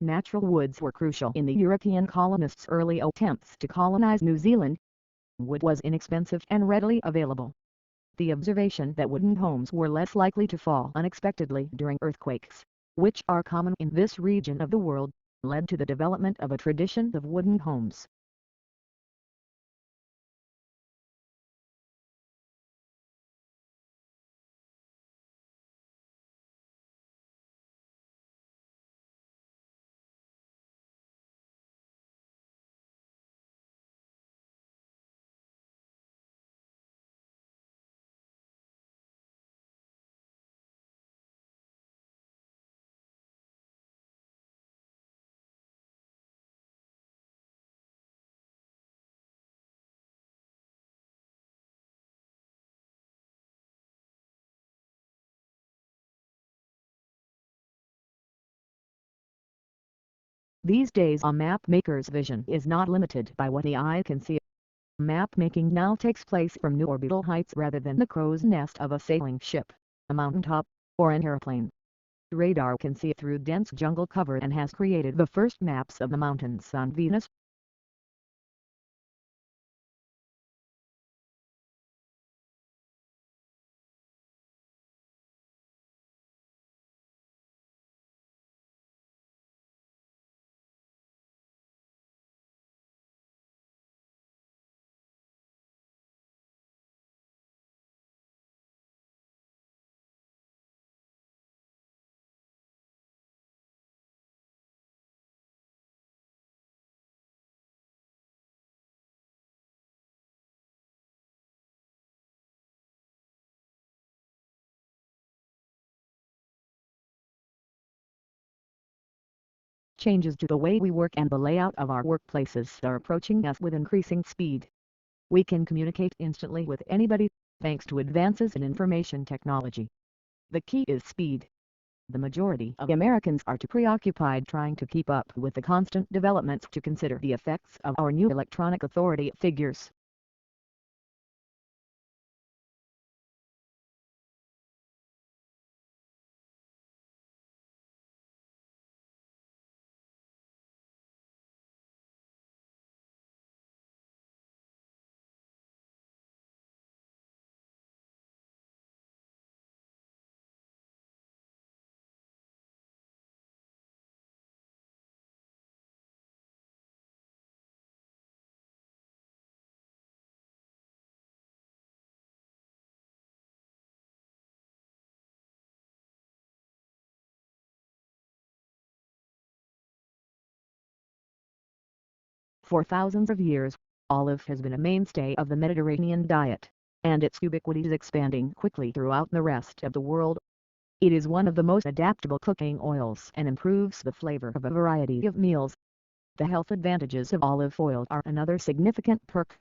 Natural woods were crucial in the European colonists' early attempts to colonize New Zealand. Wood was inexpensive and readily available. The observation that wooden homes were less likely to fall unexpectedly during earthquakes, which are common in this region of the world, led to the development of a tradition of wooden homes. These days a map maker's vision is not limited by what the eye can see. Map making now takes place from new orbital heights rather than the crow's nest of a sailing ship, a mountaintop, or an airplane. Radar can see through dense jungle cover and has created the first maps of the mountains on Venus. Changes to the way we work and the layout of our workplaces are approaching us with increasing speed. We can communicate instantly with anybody, thanks to advances in information technology. The key is speed. The majority of Americans are too preoccupied trying to keep up with the constant developments to consider the effects of our new electronic authority figures. For thousands of years, olive has been a mainstay of the Mediterranean diet, and its ubiquity is expanding quickly throughout the rest of the world. It is one of the most adaptable cooking oils and improves the flavor of a variety of meals. The health advantages of olive oil are another significant perk.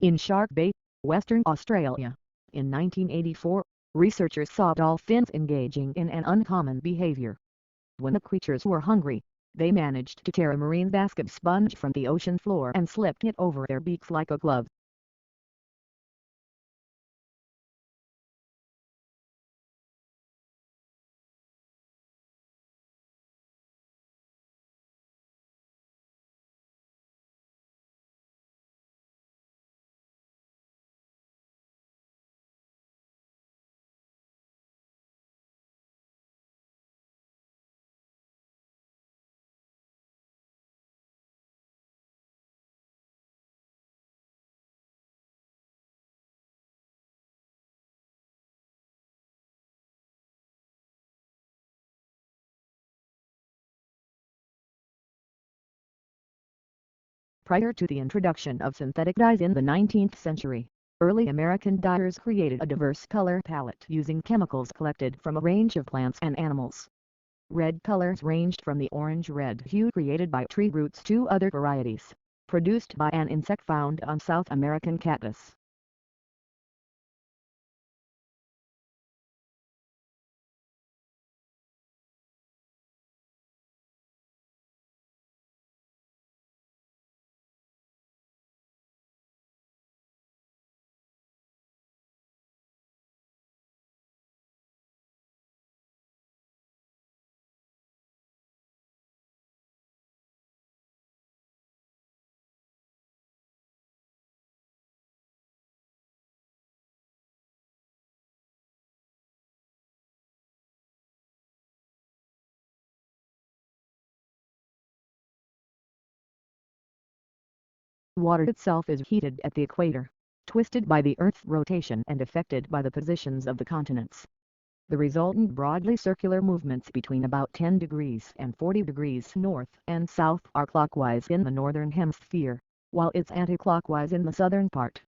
In Shark Bay, Western Australia, in 1984, researchers saw dolphins engaging in an uncommon behavior. When the creatures were hungry, they managed to tear a marine basket sponge from the ocean floor and slipped it over their beaks like a glove. Prior to the introduction of synthetic dyes in the 19th century, early American dyers created a diverse color palette using chemicals collected from a range of plants and animals. Red colors ranged from the orange-red hue created by tree roots to other varieties, produced by an insect found on South American cactus. Water itself is heated at the equator, twisted by the Earth's rotation and affected by the positions of the continents. The resultant broadly circular movements between about 10 degrees and 40 degrees north and south are clockwise in the northern hemisphere, while it's anti-clockwise in the southern part.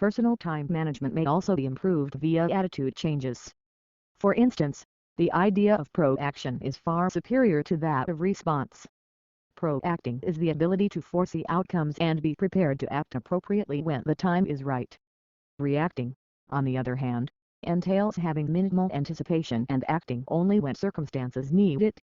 Personal time management may also be improved via attitude changes. For instance, the idea of proaction is far superior to that of response. Proacting is the ability to foresee outcomes and be prepared to act appropriately when the time is right. Reacting, on the other hand, entails having minimal anticipation and acting only when circumstances need it.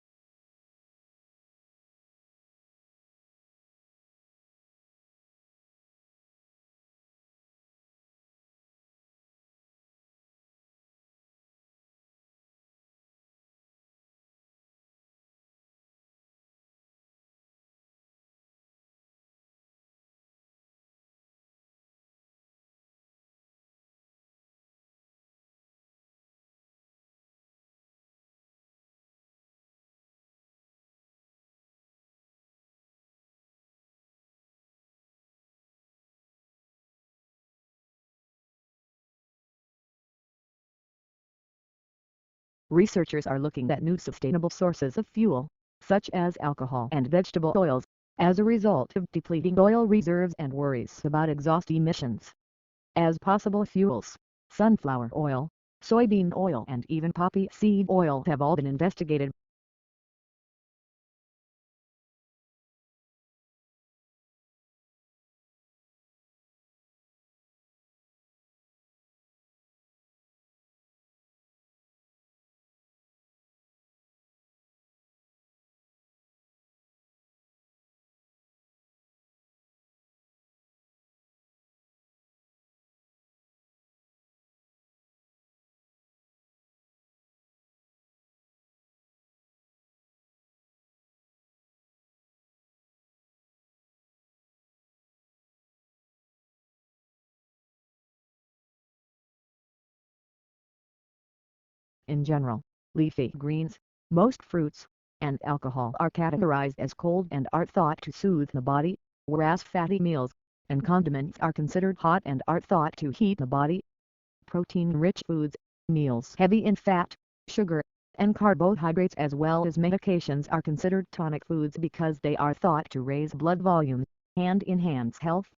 Researchers are looking at new sustainable sources of fuel, such as alcohol and vegetable oils, as a result of depleting oil reserves and worries about exhaust emissions. As possible fuels, sunflower oil, soybean oil and even poppy seed oil have all been investigated. In general, leafy greens, most fruits, and alcohol are categorized as cold and are thought to soothe the body, whereas fatty meals and condiments are considered hot and are thought to heat the body. Protein-rich foods, meals heavy in fat, sugar, and carbohydrates as well as medications are considered tonic foods because they are thought to raise blood volume and enhance health.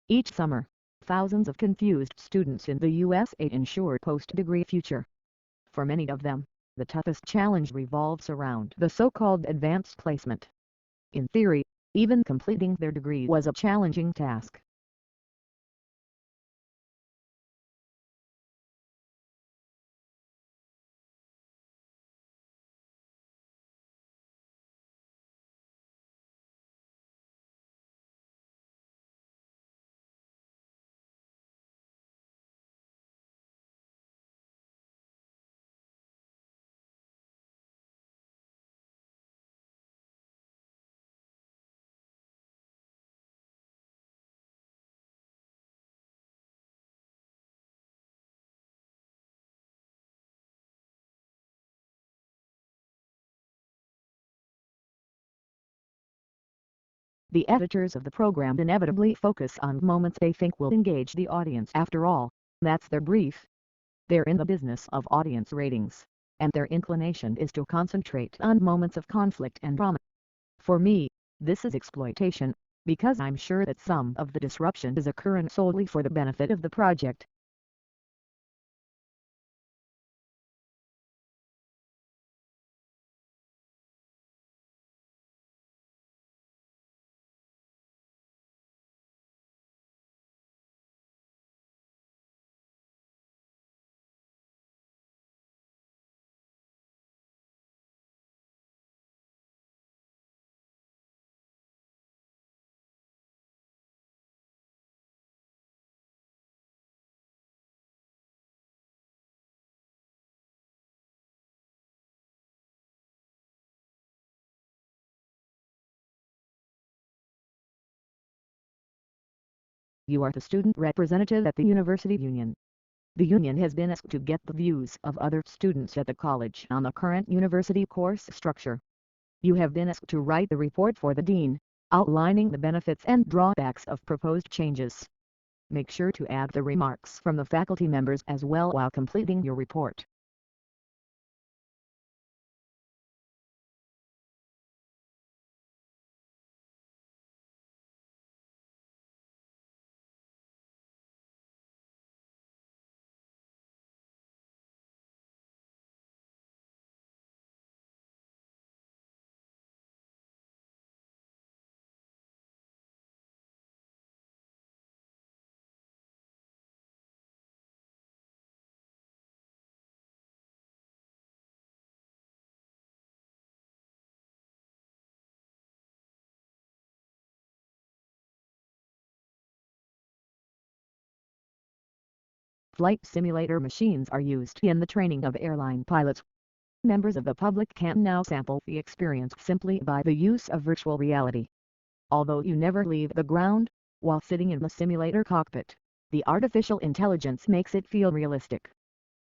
Each summer, thousands of confused students in the USA ensure post-degree future. For many of them, the toughest challenge revolves around the so-called advanced placement. In theory, even completing their degree was a challenging task. The editors of the program inevitably focus on moments they think will engage the audience. After all, that's their brief. They're in the business of audience ratings, and their inclination is to concentrate on moments of conflict and drama. For me, this is exploitation, because I'm sure that some of the disruption is occurring solely for the benefit of the project. You are the student representative at the University Union. The union has been asked to get the views of other students at the college on the current university course structure. You have been asked to write the report for the dean, outlining the benefits and drawbacks of proposed changes. Make sure to add the remarks from the faculty members as well while completing your report. Flight simulator machines are used in the training of airline pilots. Members of the public can now sample the experience simply by the use of virtual reality. Although you never leave the ground, while sitting in the simulator cockpit, the artificial intelligence makes it feel realistic.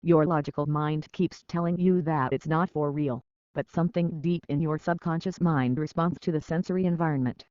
Your logical mind keeps telling you that it's not for real, but something deep in your subconscious mind responds to the sensory environment.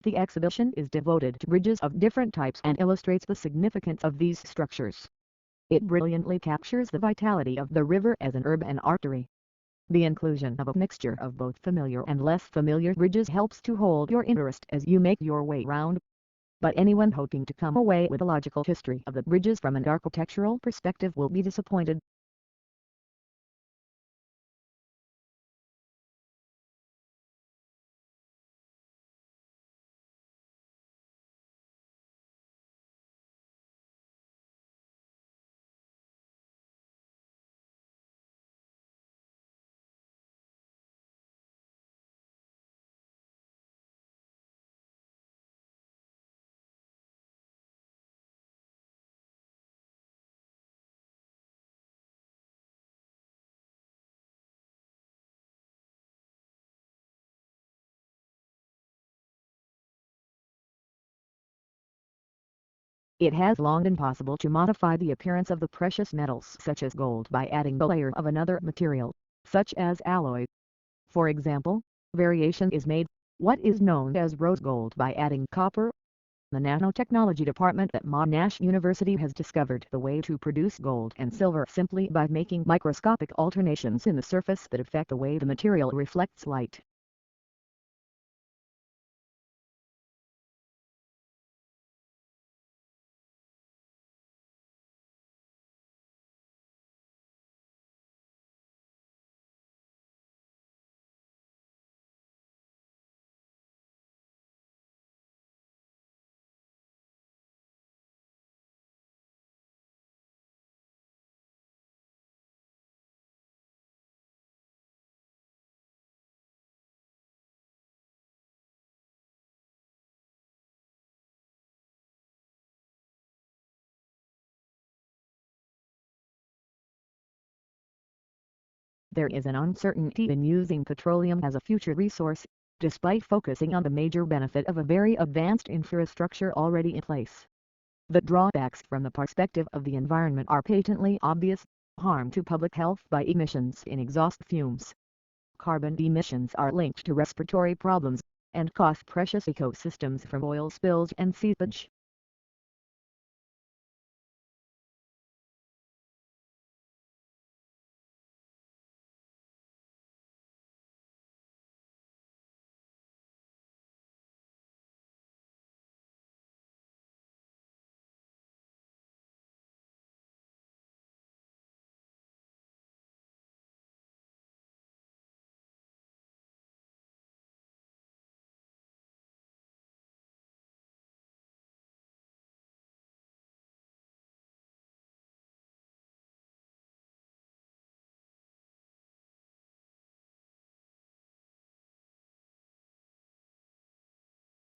The exhibition is devoted to bridges of different types and illustrates the significance of these structures. It brilliantly captures the vitality of the river as an urban artery. The inclusion of a mixture of both familiar and less familiar bridges helps to hold your interest as you make your way round. But anyone hoping to come away with a logical history of the bridges from an architectural perspective will be disappointed. It has long been possible to modify the appearance of the precious metals such as gold by adding a layer of another material, such as alloy. For example, variation is made, what is known as rose gold, by adding copper. The nanotechnology department at Monash University has discovered the way to produce gold and silver simply by making microscopic alternations in the surface that affect the way the material reflects light. There is an uncertainty in using petroleum as a future resource, despite focusing on the major benefit of a very advanced infrastructure already in place. The drawbacks from the perspective of the environment are patently obvious: harm to public health by emissions in exhaust fumes. Carbon emissions are linked to respiratory problems, and cost precious ecosystems from oil spills and seepage.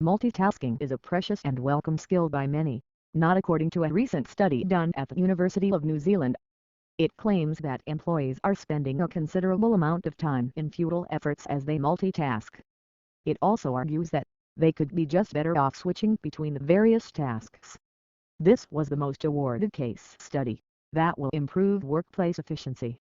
Multitasking is a precious and welcome skill by many, not according to a recent study done at the University of New Zealand. It claims that employees are spending a considerable amount of time in futile efforts as they multitask. It also argues that they could be just better off switching between the various tasks. This was the most awarded case study that will improve workplace efficiency.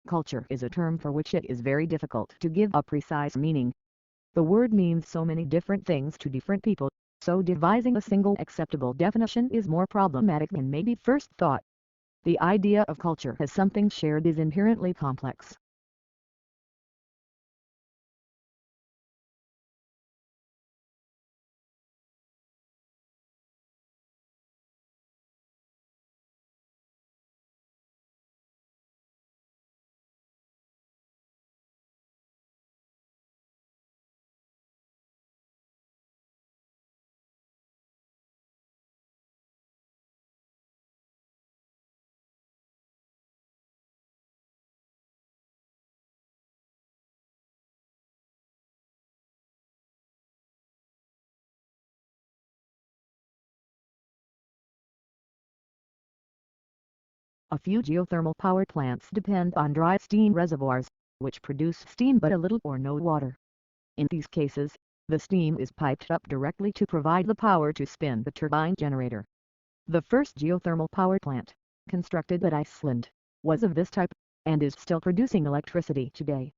Culture is a term for which it is very difficult to give a precise meaning. The word means so many different things to different people, so devising a single acceptable definition is more problematic than may be first thought. The idea of culture as something shared is inherently complex. A few geothermal power plants depend on dry steam reservoirs, which produce steam but a little or no water. In these cases, the steam is piped up directly to provide the power to spin the turbine generator. The first geothermal power plant, constructed at Iceland, was of this type, and is still producing electricity today.